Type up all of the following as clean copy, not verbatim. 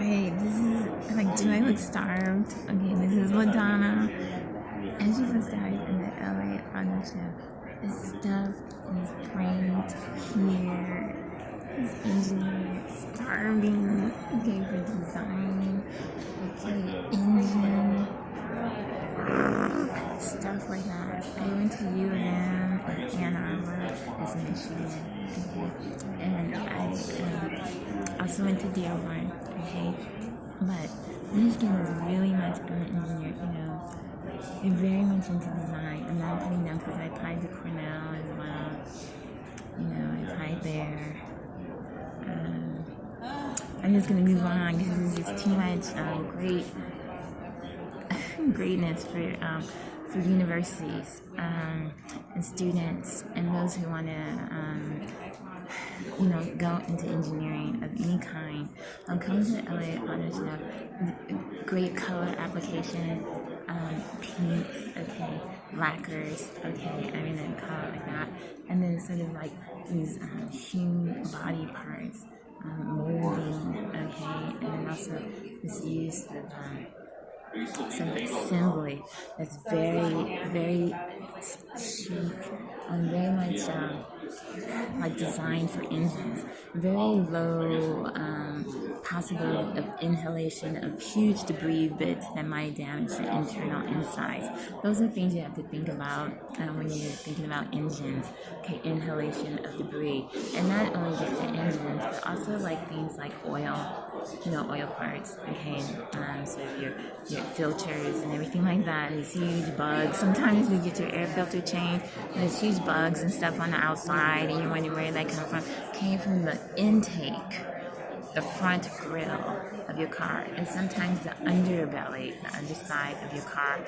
Alright, this is like, do I look starved? Okay, this is LaDonna. And she was starved in the LA partnership. This stuff is framed here. This engineer starving. Okay, for design. Okay, engine. Stuff like that. I went to U of M in Ann Arbor as Michigan. Okay, and I also went to Dearborn. Okay, but Michigan is really much of an engineer, they're very much into design. I'm not putting them because I applied to Cornell as well. I applied there. I'm just gonna move on because there's just too much greatness for universities and students and those who want to go into engineering of any kind. Come to the LA Partnership, great color application, paints, okay, lacquers, okay, and color like that, and then sort of like these hewn body parts, molding, okay, and then also this use of some assembly that's very, very chic and very much like designed for engines. Very low possibility of inhalation of huge debris bits that might damage the internal insides. Those are things you have to think about when you're thinking about engines. Okay, inhalation of debris, and not only just the engines, but also like things like oil, oil parts. Okay, so your filters and everything like that. And these huge bugs. Sometimes you get your air filter changed, and there's huge bugs and stuff on the outside, and you're wondering where that come from. Came from the intake, the front grille of your car, and sometimes the underbelly, the underside of your car.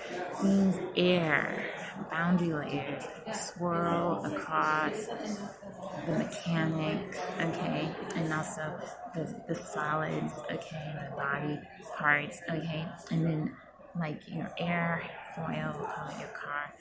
These air boundary layers swirl across the mechanics, okay, and also the solids, okay, the body parts, okay, and then like your air foil, we'll call it your car.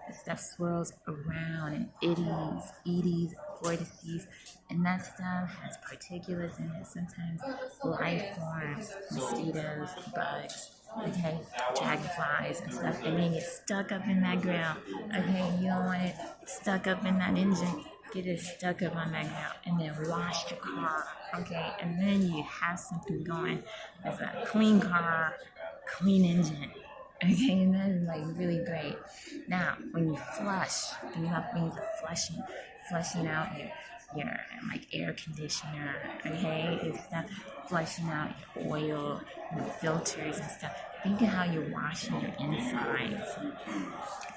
The stuff swirls around and eddies, vortices, and that stuff has particulates in it, sometimes life forms, mosquitoes, bugs, okay, dragonflies and stuff, and they get stuck up in that grill, okay, you don't want it stuck up in that engine, get it stuck up on that grill, and then wash your car, okay, and then you have something going that's a clean car, clean engine. Okay, and that is like really great. Now, when you flush, think about things of flushing out your like air conditioner, okay, and stuff, flushing out your oil, filters and stuff. Think of how you're washing your insides.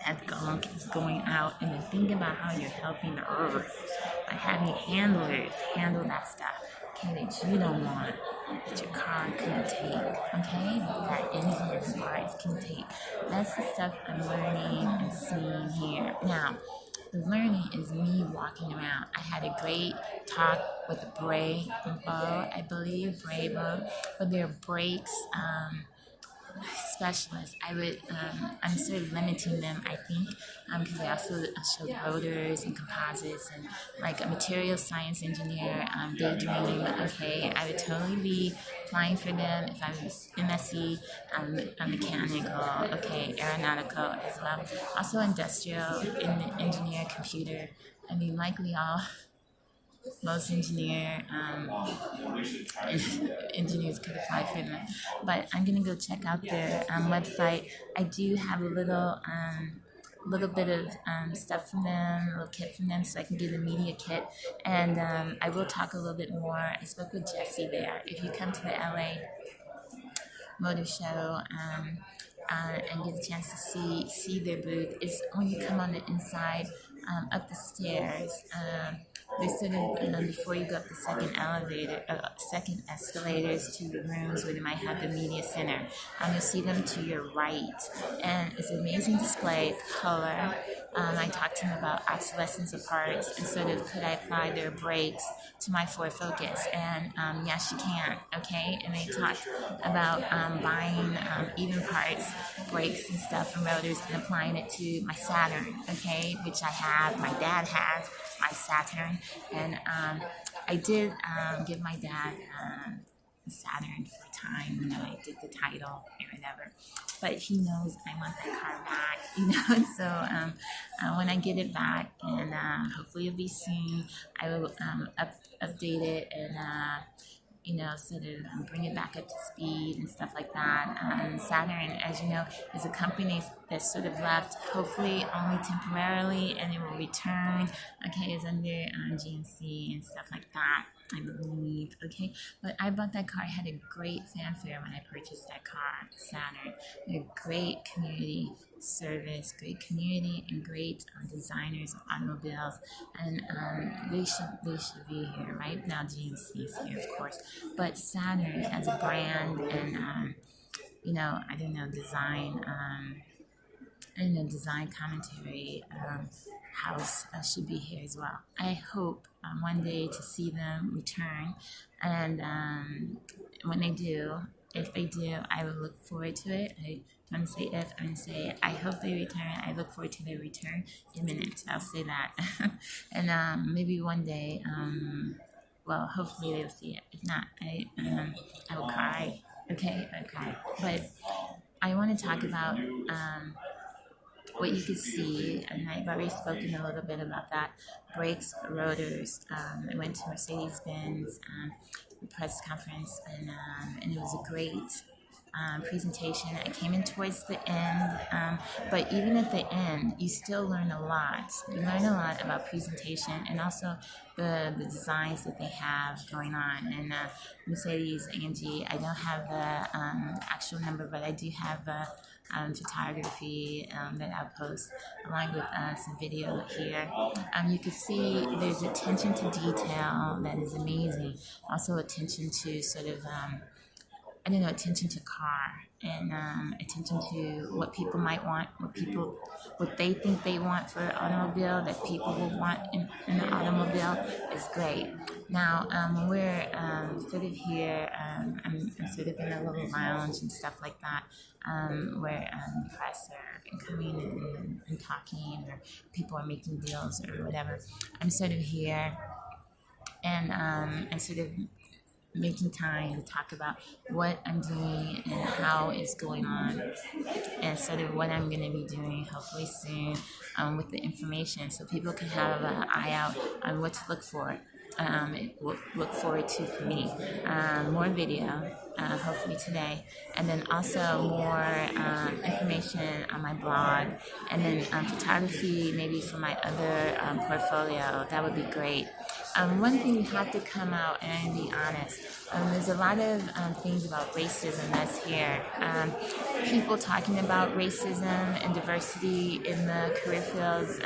That gunk is going out, and then think about how you're helping the earth by having handlers handle that stuff, okay, that you don't want, that your car can take, okay, that engine parts can take. That's the stuff I'm learning and seeing here. Now, the learning is me walking around. I had a great talk with Bray Bow, I believe, Bray Bow, but their brakes specialist. I'm sort of limiting them, I think, because I also showed rotors and composites and like a material science engineer, daydream. Okay, I would totally be applying for them if I was MSc, mechanical, okay, aeronautical as well. Also industrial, in the engineer, computer. I mean, likely most engineers could apply for them, but I'm gonna go check out their website. I do have a little bit of stuff from them, a little kit from them, so I can do the media kit, and I will talk a little bit more. I spoke with Jesse there. If you come to the LA Motor Show and get a chance to see their booth, is when you come on the inside, up the stairs. There's sort of, before you go up the second escalators to the rooms where they might have the media center. You'll see them to your right, and it's an amazing display, color. I talked to him about obsolescence of parts and sort of could I apply their brakes to my Ford Focus, and yes, you can, okay? And they talked about buying even parts, brakes and stuff from rotors and applying it to my Saturn, okay, which I have, my dad has my Saturn, and I did give my dad Saturn for time when I did the title or whatever. But he knows I want that car back, and so when I get it back, and hopefully it'll be soon, I will update it and sort of bring it back up to speed and stuff like that. Saturn, as you know, is a company that's sort of left, hopefully only temporarily, and it will return. Okay, it's under GMC and stuff like that, I believe. Okay, but I bought that car. I had a great fanfare when I purchased that car, Saturn. They're great community service, great community, and great designers of automobiles, and they should be here right now. GMC is here, of course, but Saturn as a brand, and I don't know, design commentary house should be here as well. I hope one day to see them return, and when they do, if they do, I will look forward to it. I don't want to say if, I'm going to say I hope they return. I look forward to their return. Imminent, I'll say that. And maybe one day, well, hopefully they'll see it. If not, I will cry. Okay, I'll cry. But I want to talk about what you could see, and I've already spoken a little bit about that. Brakes, rotors. I went to Mercedes-Benz press conference, and it was a great presentation. I came in towards the end, but even at the end, you still learn a lot. You learn a lot about presentation and also the designs that they have going on. And Mercedes-AMG, I don't have the actual number, but I do have photography that I'll post along with some video here. You can see there's attention to detail that is amazing. Also attention to sort of attention to car, and attention to what people might want, what they think they want for an automobile, that people will want in an automobile is great. Now, when we're sort of here, I'm sort of in a little lounge and stuff like that, where press are coming and talking, or people are making deals or whatever. I'm sort of here, and I'm sort of making time to talk about what I'm doing and how it's going on, and sort of what I'm going to be doing hopefully soon with the information, so people can have an eye out on what to look for. Look forward to for me. More video, hopefully today, and then also more information on my blog, and then photography maybe for my other portfolio. That would be great. One thing you have to come out and be honest. There's a lot of things about racism that's here. People talking about racism and diversity in the career fields,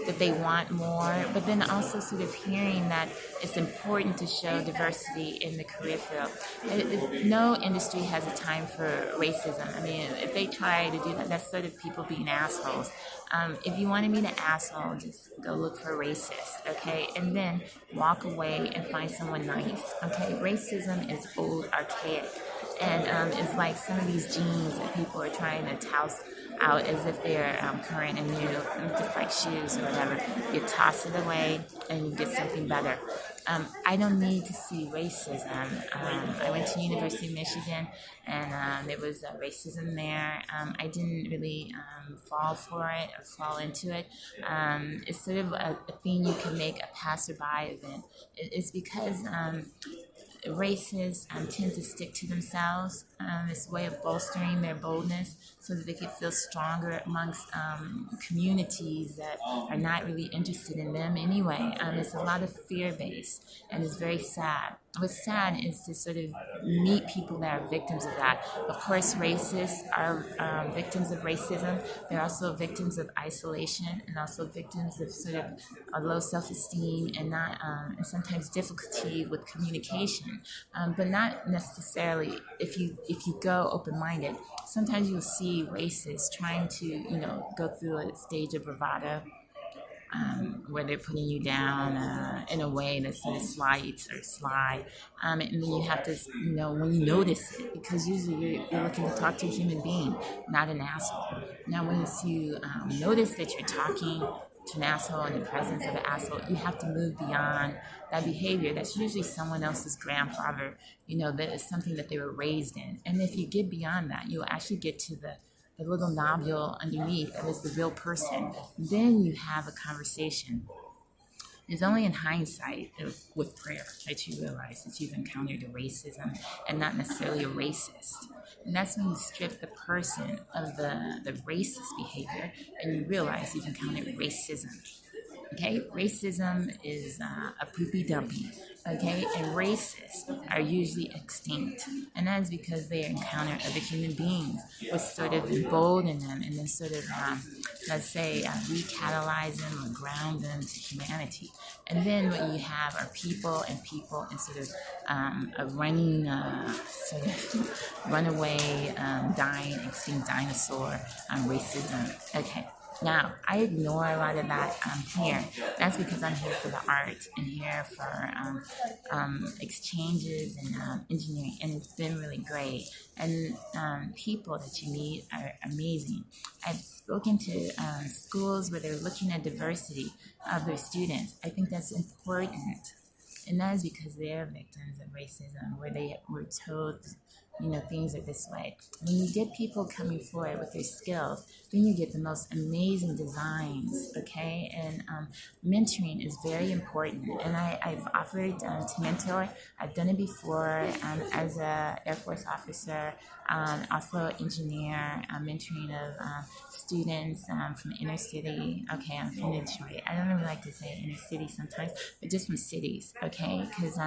that they want more, but then also sort of hearing that it's important to show diversity in the career field. No industry has a time for racism. I mean, if they try to do that, that's sort of people being assholes. If you want to be an asshole, just go look for a racist, okay? And then walk away and find someone nice, okay? Racism is old, archaic, and it's like some of these genes that people are trying to toss out as if they're current and new, just like shoes or whatever. You toss it away and you get something better. I don't need to see racism. I went to University of Michigan, and there was racism there. I didn't really fall for it or fall into it. It's sort of a thing you can make a passerby event. It's because racists tend to stick to themselves. It's a way of bolstering their boldness so that they can feel stronger amongst communities that are not really interested in them anyway. It's a lot of fear-based, and it's very sad. What's sad is to sort of meet people that are victims of that. Of course, racists are victims of racism. They're also victims of isolation, and also victims of sort of a low self-esteem and not and sometimes difficulty with communication. But not necessarily if you go open-minded. Sometimes you'll see racists trying to go through a stage of bravado, where they're putting you down in a way that's sort of slight or sly, and then you have to when you notice it, because usually you're looking to talk to a human being, not an asshole. Now once you notice that you're talking to an asshole in the presence of an asshole, you have to move beyond that behavior. That's usually someone else's grandfather, that is something that they were raised in. And if you get beyond that, you'll actually get to the little nobule underneath that is the real person. Then you have a conversation. It's only in hindsight with prayer that you realize that you've encountered a racism and not necessarily a racist. And that's when you strip the person of the racist behavior and you realize you've encountered racism. Okay, racism is a poopy dumpy. Okay, and racists are usually extinct, and that is because they encounter other human beings, which sort of embolden them and then sort of, let's say, recatalyze them or ground them to humanity. And then what you have are people and sort of a running, sort of runaway, dying, extinct dinosaur racism. Okay. Now, I ignore a lot of that here. That's because I'm here for the art and here for exchanges and engineering, and it's been really great. And people that you meet are amazing. I've spoken to schools where they're looking at diversity of their students. I think that's important, and that is because they're victims of racism, where they were told things are this way. When you get people coming forward with their skills, then you get the most amazing designs, okay? And mentoring is very important. And I've offered to mentor. I've done it before as an Air Force officer, also engineer, mentoring of students from inner city. Okay, I'm from Detroit. I don't really like to say inner city sometimes, but just from cities, okay? Because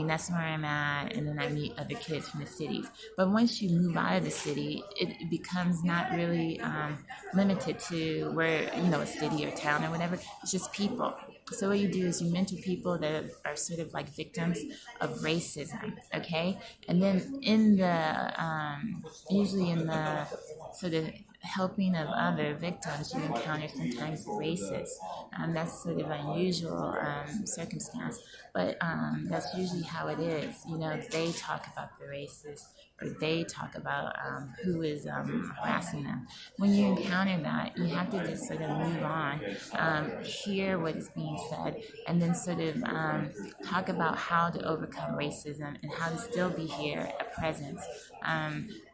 that's where I'm at, and then I meet other kids from the cities. But once you move out of the city, it becomes not really limited to where, a city or town or whatever. It's just people. So what you do is you mentor people that are sort of like victims of racism, okay? And then in the, usually in the sort of helping of other victims, you encounter sometimes the racist. That's sort of unusual circumstance, but that's usually how it is. They talk about the racist, or they talk about who is harassing them. When you encounter that, you have to just sort of move on, hear what is being said, and then sort of talk about how to overcome racism and how to still be here, a presence.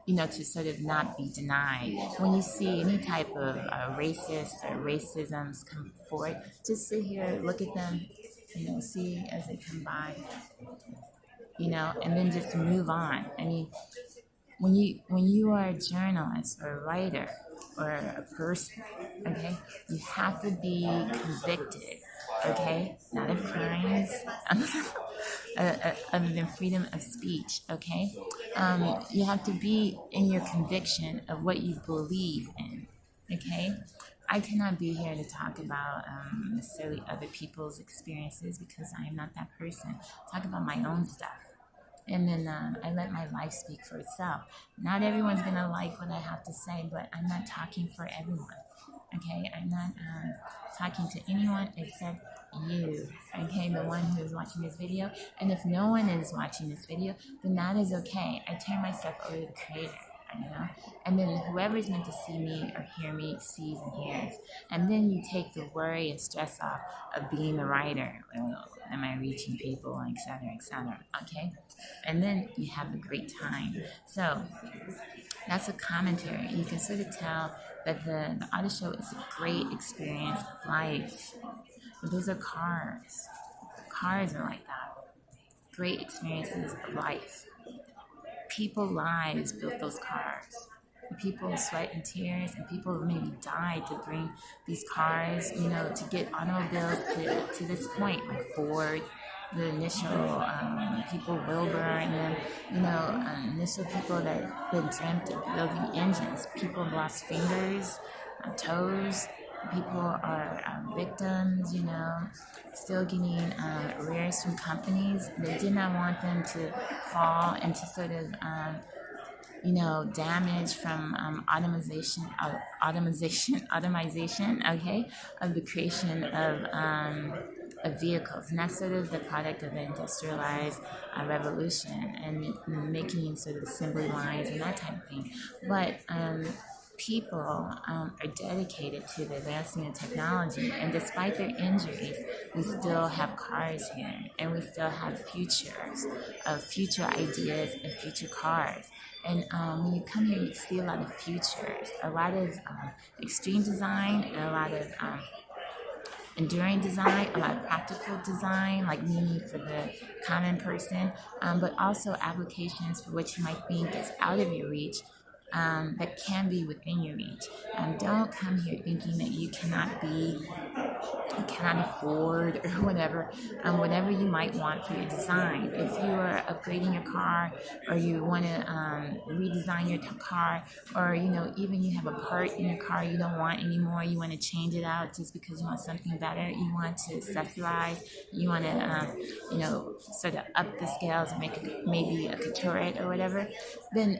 To sort of not be denied. When you see any type of racist or racisms come forward, just sit here, look at them, see as they come by, and then just move on. I mean, when you are a journalist or a writer or a person, okay, you have to be convicted, okay, not of crimes, other than freedom of speech, okay? You have to be in your conviction of what you believe in, okay? I cannot be here to talk about necessarily other people's experiences because I am not that person. Talk about my own stuff. And then I let my life speak for itself. Not everyone's going to like what I have to say, but I'm not talking for everyone, okay? I'm not talking to anyone except you, okay, the one who is watching this video. And if no one is watching this video, then that is okay. I turn myself over to the creator, and then whoever's meant to see me or hear me sees and hears. And then you take the worry and stress off of being a writer. Am I reaching people, et cetera, okay? And then you have a great time. So that's a commentary. You can sort of tell that the auto show is a great experience of life. Those are cars. Cars are like that. Great experiences of life. People's lives built those cars. People sweat and tears, and people maybe died to bring these cars, to get automobiles to this point. Like Ford, the initial people, Wilbur, and then, initial people that dreamt of building engines. People lost fingers, toes. People are victims, still getting arrears from companies. They did not want them to fall into sort of, damage from automation, okay, of the creation of vehicles. And that's sort of the product of the industrialized revolution and making sort of assembly lines and that type of thing. But people are dedicated to the advancement of technology, and despite their injuries, we still have cars here, and we still have futures of future ideas and future cars. And when you come here, you see a lot of futures, a lot of extreme design, and a lot of enduring design, a lot of practical design, like meaning for the common person, but also applications for what you might think is out of your reach, that can be within your reach. Don't come here thinking that you cannot afford or whatever you might want for your design. If you are upgrading your car, or you want to redesign your car, or even you have a part in your car you don't want anymore, you want to change it out just because you want something better, you want to accessorize, you want to sort of up the scales and make it maybe a couture it or whatever, then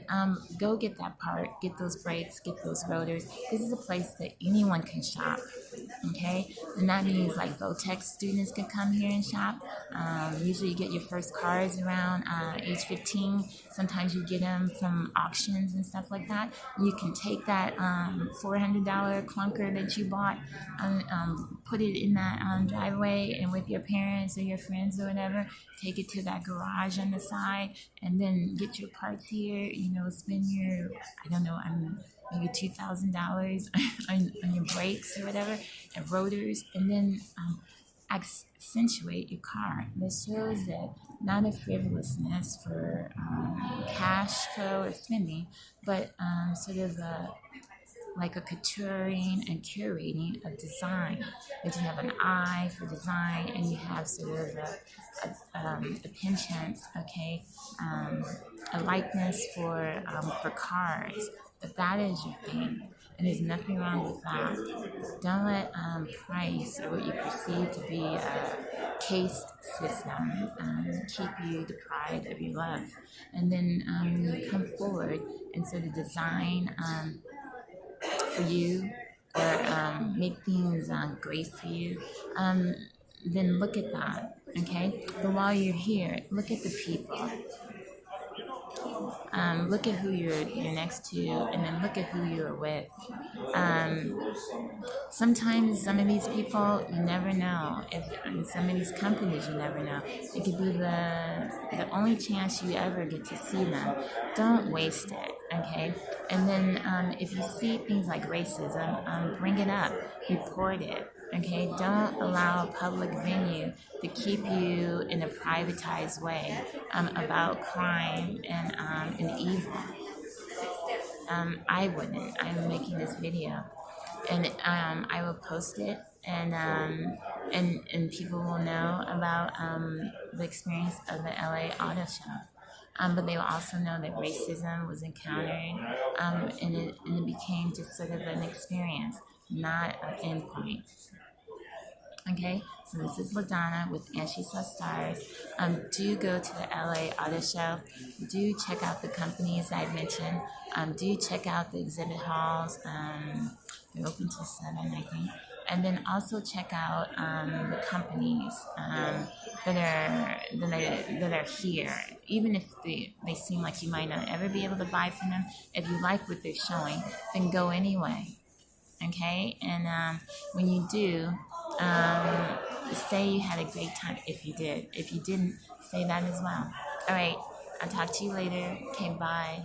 go get that part, get those brakes, get those rotors. This is a place that anyone can shop. Okay, and that means like Votex students can come here and shop. Usually you get your first cars around age 15. Sometimes you get them from auctions and stuff like that. You can take that $400 clunker that you bought, put it in that driveway, and with your parents or your friends or whatever, take it to that garage on the side, and then get your parts here. Spend your, I don't know, maybe $2,000 on your brakes or whatever, and rotors, and then accentuate your car. This shows that not a frivolousness for cash flow or spending, but sort of like a couturing and curating of design. That you have an eye for design, and you have sort of a penchant, okay, a likeness for cars. But that is your thing, and there's nothing wrong with that. Don't let price or what you perceive to be a caste system keep you deprived of your love. And then when you come forward and sort of design for you, or make things great for you, then look at that, okay? But while you're here, look at the people. Look at who you're next to, and then look at who you're with. Sometimes some of these people you never know. If in some of these companies you never know, it could be the only chance you ever get to see them. Don't waste it, okay? And then if you see things like racism, bring it up, report it. Okay, don't allow a public venue to keep you in a privatized way about crime and evil. I wouldn't. I'm making this video, and I will post it, and people will know about the experience of the LA Auto Show. But they will also know that racism was encountered, and it became just sort of an experience, not an endpoint. Okay, so this is LaDonna with And She Saw Stars. Do go to the LA Auto Show. Do check out the companies I've mentioned. Do check out the exhibit halls. They're open till 7, I think. And then also check out the companies that are here. Even if they seem like you might not ever be able to buy from them, if you like what they're showing, then go anyway. Okay, and when you do, say you had a great time if you did. If you didn't, say that as well. All right, I'll talk to you later. Okay, bye.